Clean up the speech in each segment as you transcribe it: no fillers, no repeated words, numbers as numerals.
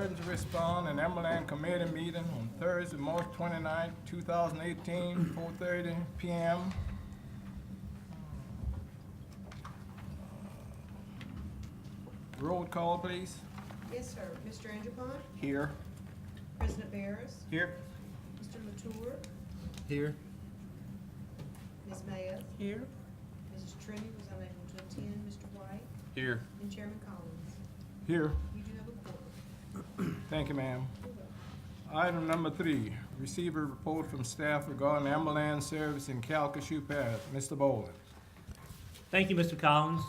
Emergency Response and Ambulance Committee meeting on Thursday, March 29, 2018, 4:30 p.m. Roll call, please. Yes, sir. Mr. Angelpont? Here. President Barris? Here. Mr. Latour? Here. Ms. Mayeth? Here. Mrs. Trimmy was unable to attend. Mr. White? Here. And Chairman Collins. Here. You do have a quorum. Thank you, ma'am. Item number 3, receive a report from staff regarding ambulance service in Calcasieu Parish. Mr. Bowling. Thank you, Mr. Collins,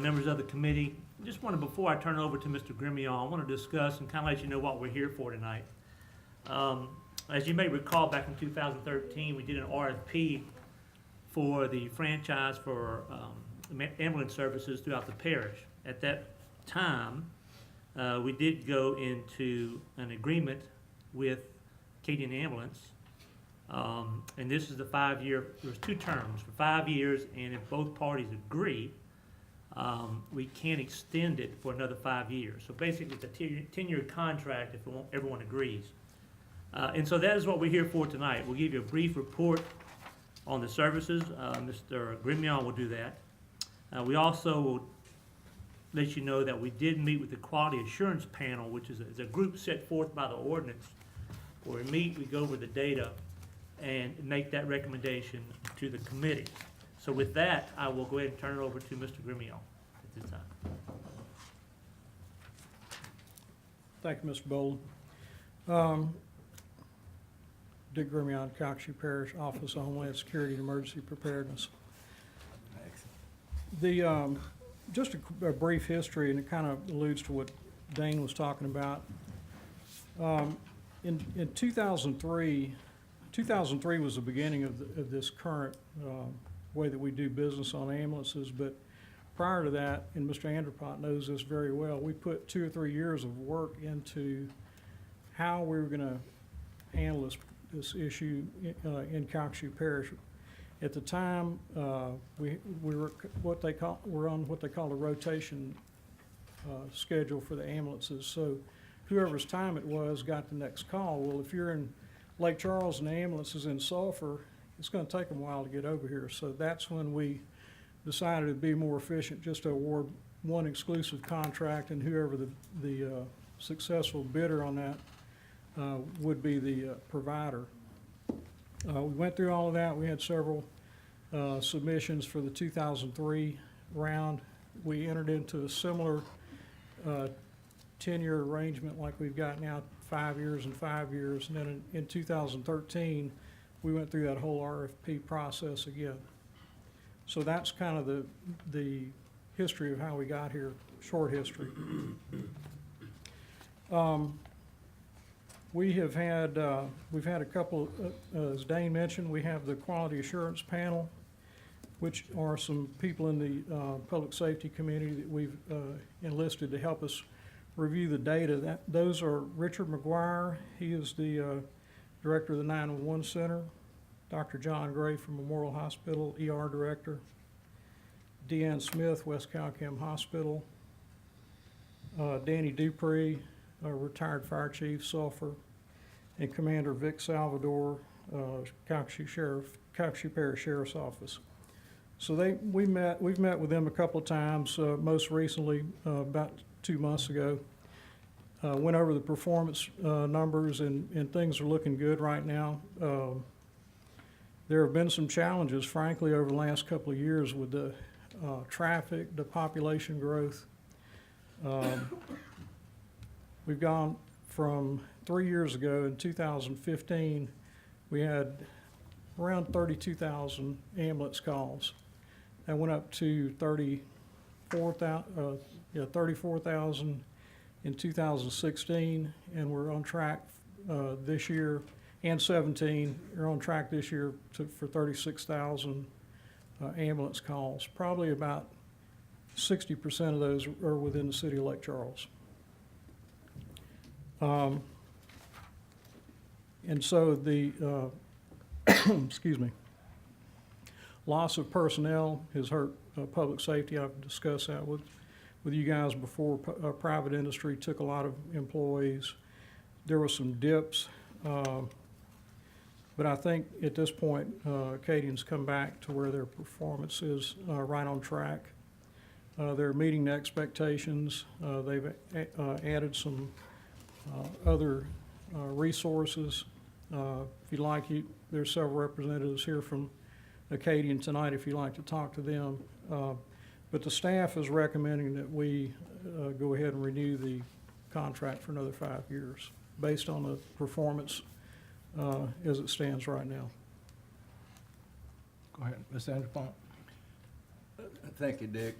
members of the committee. Just wanted, before I turn it over to Mr. Grimion, I want to discuss and kind of let you know what we're here for tonight. As you may recall, back in 2013, we did an RFP for the franchise for ambulance services throughout the parish. At that time, we did go into an agreement with Acadian Ambulance, and this is the 5-year, there's 2 terms for 5 years, and if both parties agree, we can extend it for another 5 years. So basically, it's a 10-year contract if everyone agrees. And so that is what we're here for tonight. We'll give you a brief report on the services. Mr. Grimion will do that. We also will let you know that we did meet with the Quality Assurance Panel, which is a group set forth by the ordinance, where we meet, we go over the data, and make that recommendation to the committee. So with that, I will go ahead and turn it over to Mr. Grimion at this time. Thank you, Mr. Bowling. Dick Grimion, Calcasieu Parish Office of Homeland Security and Emergency Preparedness. Just a brief history, and it kind of alludes to what Dane was talking about. In 2003 was the beginning of this current way that we do business on ambulances, but prior to that, and Mr. Angelpont knows this very well, we put 2 or 3 years of work into how we were going to handle this issue in Calcasieu Parish. At the time, we were on what they call a rotation schedule for the ambulances. So whoever's time it was got the next call. Well, if you're in Lake Charles and the ambulance is in Sulphur, it's going to take them a while to get over here. So that's when we decided it'd be more efficient just to award one exclusive contract, and whoever the successful bidder on that would be the provider. We went through all of that. We had several submissions for the 2003 round. We entered into a similar 10-year arrangement like we've got now, 5 years and 5 years. And then in 2013, we went through that whole RFP process again. So that's kind of the history of how we got here, short history. We've had a couple, as Dane mentioned, we have the Quality Assurance Panel, which are some people in the public safety community that we've enlisted to help us review the data. Those are Richard McGuire, he is the director of the 911 Center, Dr. John Gray from Memorial Hospital, ER director, Deanne Smith, West Calcam Hospital, Danny Dupree, retired fire chief, Sulphur, and Commander Vic Salvador, Calcasieu Parish Sheriff's Office. So we've met with them a couple of times, most recently about 2 months ago. Went over the performance numbers, and things are looking good right now. There have been some challenges, frankly, over the last couple of years with the traffic, the population growth. We've gone from 3 years ago, in 2015, we had around 32,000 ambulance calls. That went up to 34,000 in 2016, and we're on track this year, and 17, we're on track this year for 36,000 ambulance calls. Probably about 60% of those are within the city of Lake Charles. And so the, excuse me, loss of personnel has hurt public safety. I've discussed that with with you guys before. Private industry took a lot of employees. There were some dips. But I think at this point, Acadian's come back to where their performance is right on track. They're meeting the expectations. They've added some other resources. If you'd like, there's several representatives here from Acadian tonight if you'd like to talk to them. But the staff is recommending that we go ahead and renew the contract for another 5 years based on the performance as it stands right now. Go ahead, Ms. Anderson. Thank you, Dick.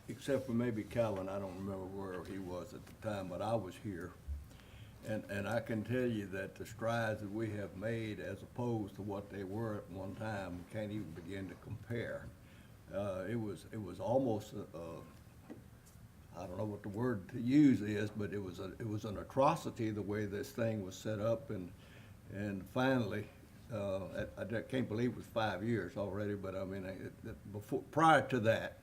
Except for maybe Calvin, I don't remember where he was at the time, but I was here. And I can tell you that the strides that we have made as opposed to what they were at one time, can't even begin to compare. It was almost, I don't know what the word to use is, but it was an atrocity the way this thing was set up, and finally, I can't believe it was 5 years already, but I mean, prior to that,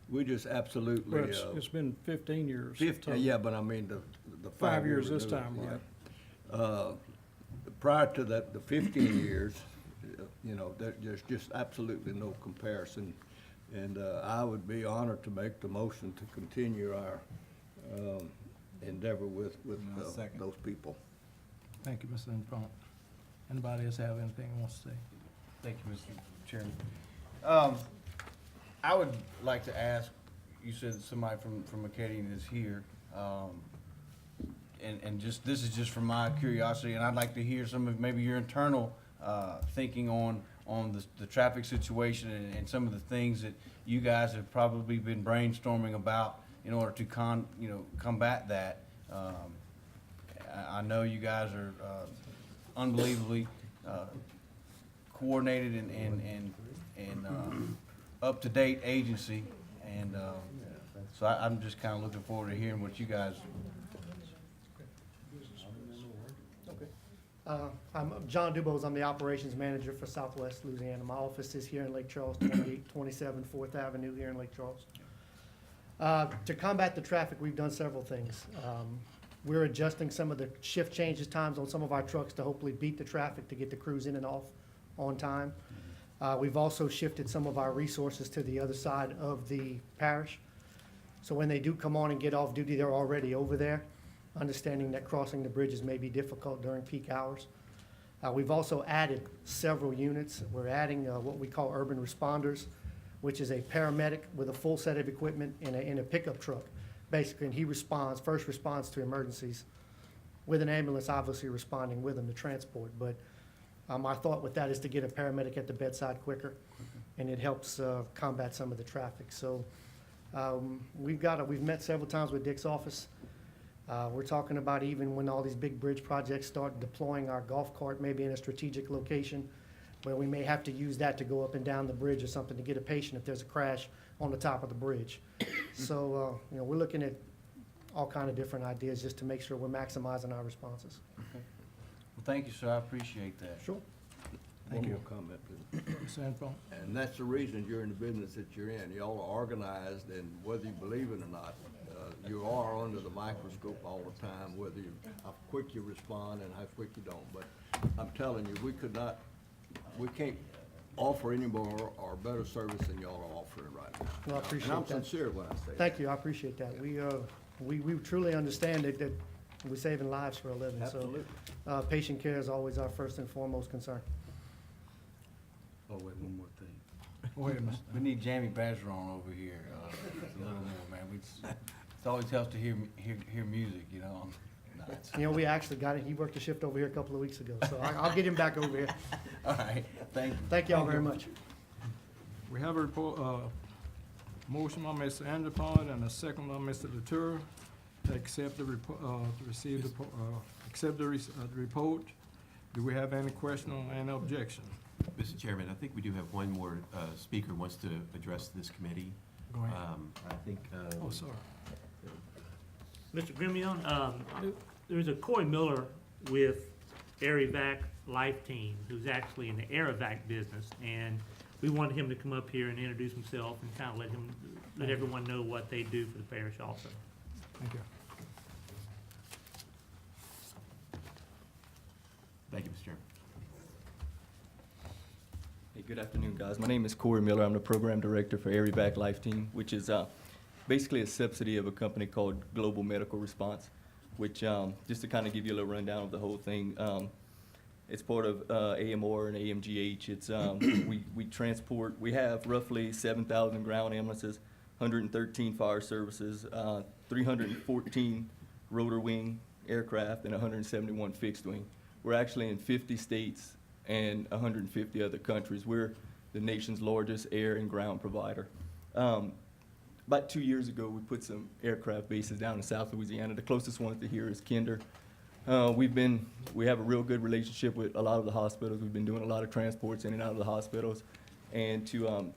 we just absolutely. But it's been 15 years. 15, yeah, but I mean, the 5 years this renewal, time, yeah. right? Prior to that, the 15 years, there's just absolutely no comparison. And I would be honored to make the motion to continue our endeavor with those people. Thank you, Mr. Anderson. Anybody else have anything they want to say? Thank you, Mr. Chairman. I would like to ask, you said that somebody from Acadian is here, and just, this is just from my curiosity, and I'd like to hear some of maybe your internal thinking on the traffic situation and some of the things that you guys have probably been brainstorming about in order to combat that. I know you guys are unbelievably coordinated and up-to-date agency, and so I'm just kind of looking forward to hearing what you guys. I'm John Dubose. I'm the operations manager for Southwest Louisiana. My office is here in Lake Charles, 2827 4th Avenue here in Lake Charles. To combat the traffic, we've done several things. We're adjusting some of the shift changes times on some of our trucks to hopefully beat the traffic to get the crews in and off on time. We've also shifted some of our resources to the other side of the parish. So when they do come on and get off duty, they're already over there, understanding that crossing the bridges may be difficult during peak hours. We've also added several units. We're adding what we call urban responders, which is a paramedic with a full set of equipment in a pickup truck, basically, and he first responds to emergencies, with an ambulance obviously responding with him to transport. But our thought with that is to get a paramedic at the bedside quicker, and it helps combat some of the traffic. So we've met several times with Dick's office. We're talking about even when all these big bridge projects start deploying our golf cart maybe in a strategic location where we may have to use that to go up and down the bridge or something to get a patient if there's a crash on the top of the bridge. So, we're looking at all kind of different ideas just to make sure we're maximizing our responses. Well, thank you, sir. I appreciate that. Sure. Thank you. One more comment, please. Mr. Anderson. And that's the reason you're in the business that you're in. Y'all are organized, and whether you believe it or not, you are under the microscope all the time, how quick you respond and how quick you don't. But I'm telling you, we can't offer any more or better service than y'all are offering right now. Well, I appreciate And I'm that. sincere when I say that. Thank you, I appreciate that. We truly understand that we're saving lives for a living. Absolutely. So patient care is always our first and foremost concern. Oh, wait, one more thing. Go ahead, Mr. We need Jamie Bergeron over here, a little more, man. It always helps to hear music, No, We actually got it. He worked a shift over here a couple of weeks ago, so I'll get him back over here. all right, thank you. Thank y'all very much. We have a report, motion by Mr. Anderson and a second by Mr. Latour to accept the report, to receive the, accept the report. Do we have any question or any objection? Mr. Chairman, I think we do have one more speaker who wants to address this committee. Go ahead. I think. Oh, sorry. Mr. Grimion, there's a Coy Miller with AirEvac Life Team, who's actually in the AirEvac business, and we wanted him to come up here and introduce himself and kind of let everyone know what they do for the parish also. Thank you. Thank you, Mr. Chairman. Hey, good afternoon, guys. My name is Corey Miller. I'm the program director for ARIVAC Life Team, which is basically a subsidy of a company called Global Medical Response, which, just to kind of give you a little rundown of the whole thing, it's part of AMR and AMGH. It's, we transport, we have roughly 7,000 ground ambulances, 113 fire services, 314 rotor wing aircraft, and 171 fixed wing. We're actually in 50 states and 150 other countries. We're the nation's largest air and ground provider. About 2 years ago, we put some aircraft bases down in South Louisiana. The closest one to here is Kinder. We have a real good relationship with a lot of the hospitals. We've been doing a lot of transports in and out of the hospitals. And to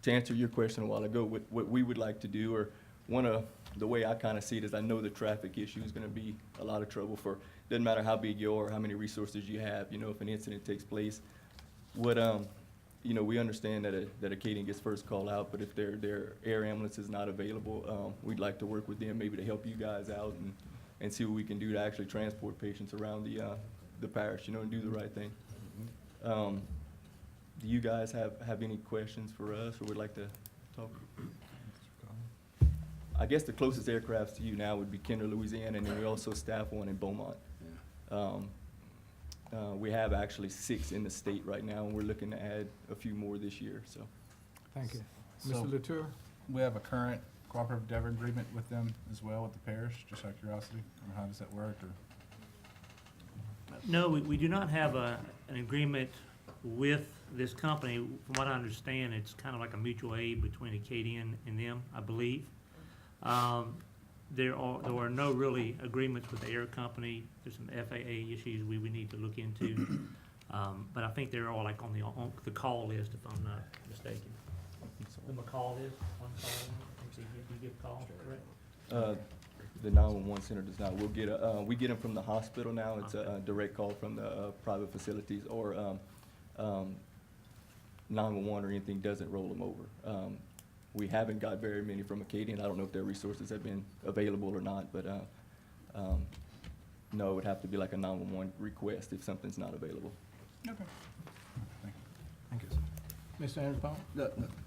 answer your question a while ago, what we would like to do, or the way I kind of see it is, I know the traffic issue is going to be a lot of trouble for, doesn't matter how big you are, how many resources you have, you know, if an incident takes place. You know, we understand that Acadian gets first call out, but if their air ambulance is not available, we'd like to work with them maybe to help you guys out and see what we can do to actually transport patients around the parish, you know, and do the right thing. Do you guys have any questions for us, or would like to talk? I guess the closest aircrafts to you now would be Kinder, Louisiana, and then we also staff one in Beaumont. We have actually 6 in the state right now, and we're looking to add a few more this year, so. Thank you. So- Mr. Latour? We have a current cooperative endeavor agreement with them as well, with the parish, just out of curiosity, or how does that work, or? No, we do not have an agreement with this company. From what I understand, it's kind of like a mutual aid between Acadian and them, I believe. There are no really agreements with the air company. There's some FAA issues we would need to look into. But I think they're all like on the call list, if I'm not mistaken. The McCall is on call, you give calls, correct? The 911 center does not. We get them from the hospital now. It's a direct call from the private facilities, or 911 or anything doesn't roll them over. We haven't got very many from Acadian. I don't know if their resources have been available or not, but no, it would have to be like a 911 request if something's not available. Okay. Thank you. Thank you, sir. Mr. Andrew Paul?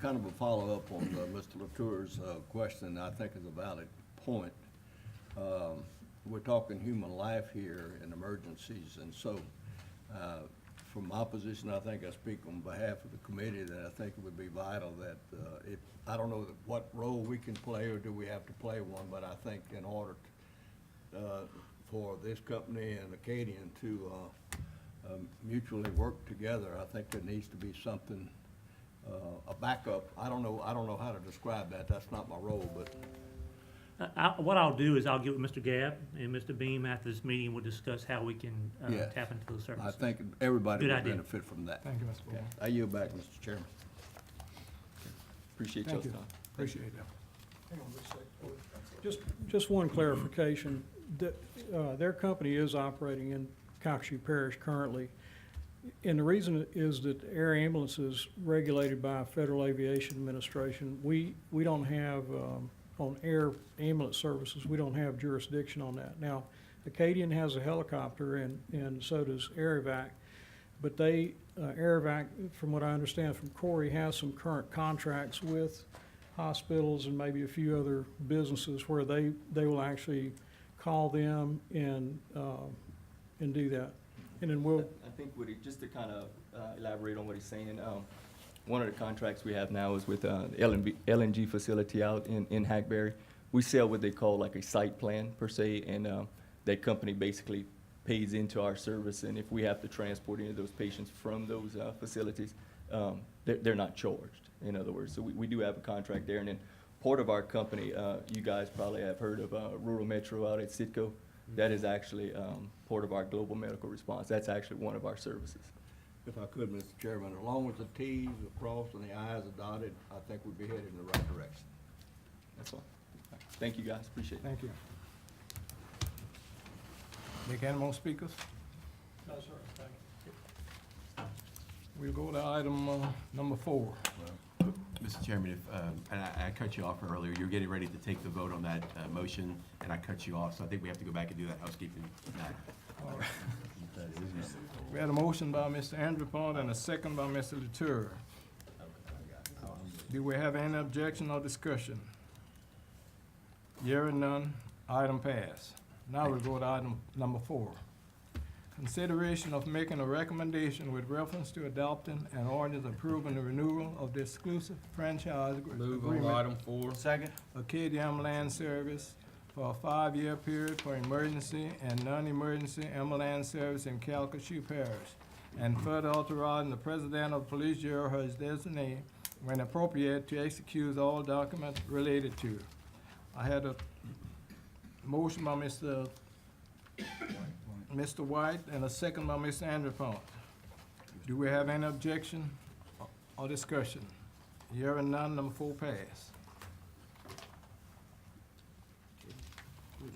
Kind of a follow-up on Mr. Latour's question, I think is a valid point. We're talking human life here in emergencies, and so from my position, I think I speak on behalf of the committee that I think it would be vital that I don't know what role we can play, or do we have to play one, but I think in order for this company and Acadian to mutually work together, I think there needs to be something, a backup. I don't know how to describe that. That's not my role, but What I'll do is I'll get with Mr. Gabb and Mr. Beam after this meeting. We'll discuss how we can Yes. tap into those I services. think everybody Good would idea. benefit from that. Thank you, Mr. Paul. Okay. I yield back, Mr. Chairman. Appreciate Thank y'all's you. time. Appreciate that. Hang on just a second. Just one clarification. Their company is operating in Calcasieu Parish currently. And the reason is that air ambulance is regulated by Federal Aviation Administration. We don't have, on air ambulance services, we don't have jurisdiction on that. Now, Acadian has a helicopter and so does ARIVAC. But ARIVAC, from what I understand from Corey, has some current contracts with hospitals and maybe a few other businesses where they will actually call them and do that. And then we'll, I think just to kind of elaborate on what he's saying, one of the contracts we have now is with the LNG facility out in Hackberry. We sell what they call like a site plan per se, and that company basically pays into our service, and if we have to transport any of those patients from those facilities, they're not charged, in other words. So we do have a contract there, and then part of our company, you guys probably have heard of Rural Metro out at Sitco. That is actually part of our global medical response. That's actually one of our services. If I could, Mr. Chairman, as long as the Ts are crossed and the Is are dotted, I think we'd be headed in the right direction. That's all. Thank you, guys. Appreciate it. Thank you. Nick, any more speakers? no, sir, thank you. we'll go to item, number 4. Mr. Chairman, if, and I cut you off earlier, you're getting ready to take the vote on that motion, and I cut you off, so I think we have to go back and do that housekeeping matter. We had a motion by Mr. Andrew Pond and a second by Mr. Latour. Do we have any objection or discussion? Hearing none, item pass. Now we go to item number 4. Consideration of making a recommendation with reference to adopting an ordinance approving the renewal of the exclusive franchise agreement Second? Acadian Land Service for a 5-year period for emergency and non-emergency ambulance service in Calcasieu Parish, and further authorizing the president of the police bureau or his designee, when appropriate, to execute all documents related to. I had a motion by Mr. White and a second by Mr. Andrew Pond. Do we have any objection or discussion? Hearing none, number 4 pass.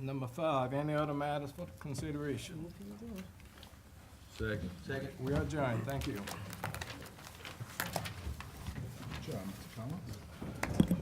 Number 5, any other matters for consideration? Second. We are adjourned, thank you. Good job, Mr. Collins.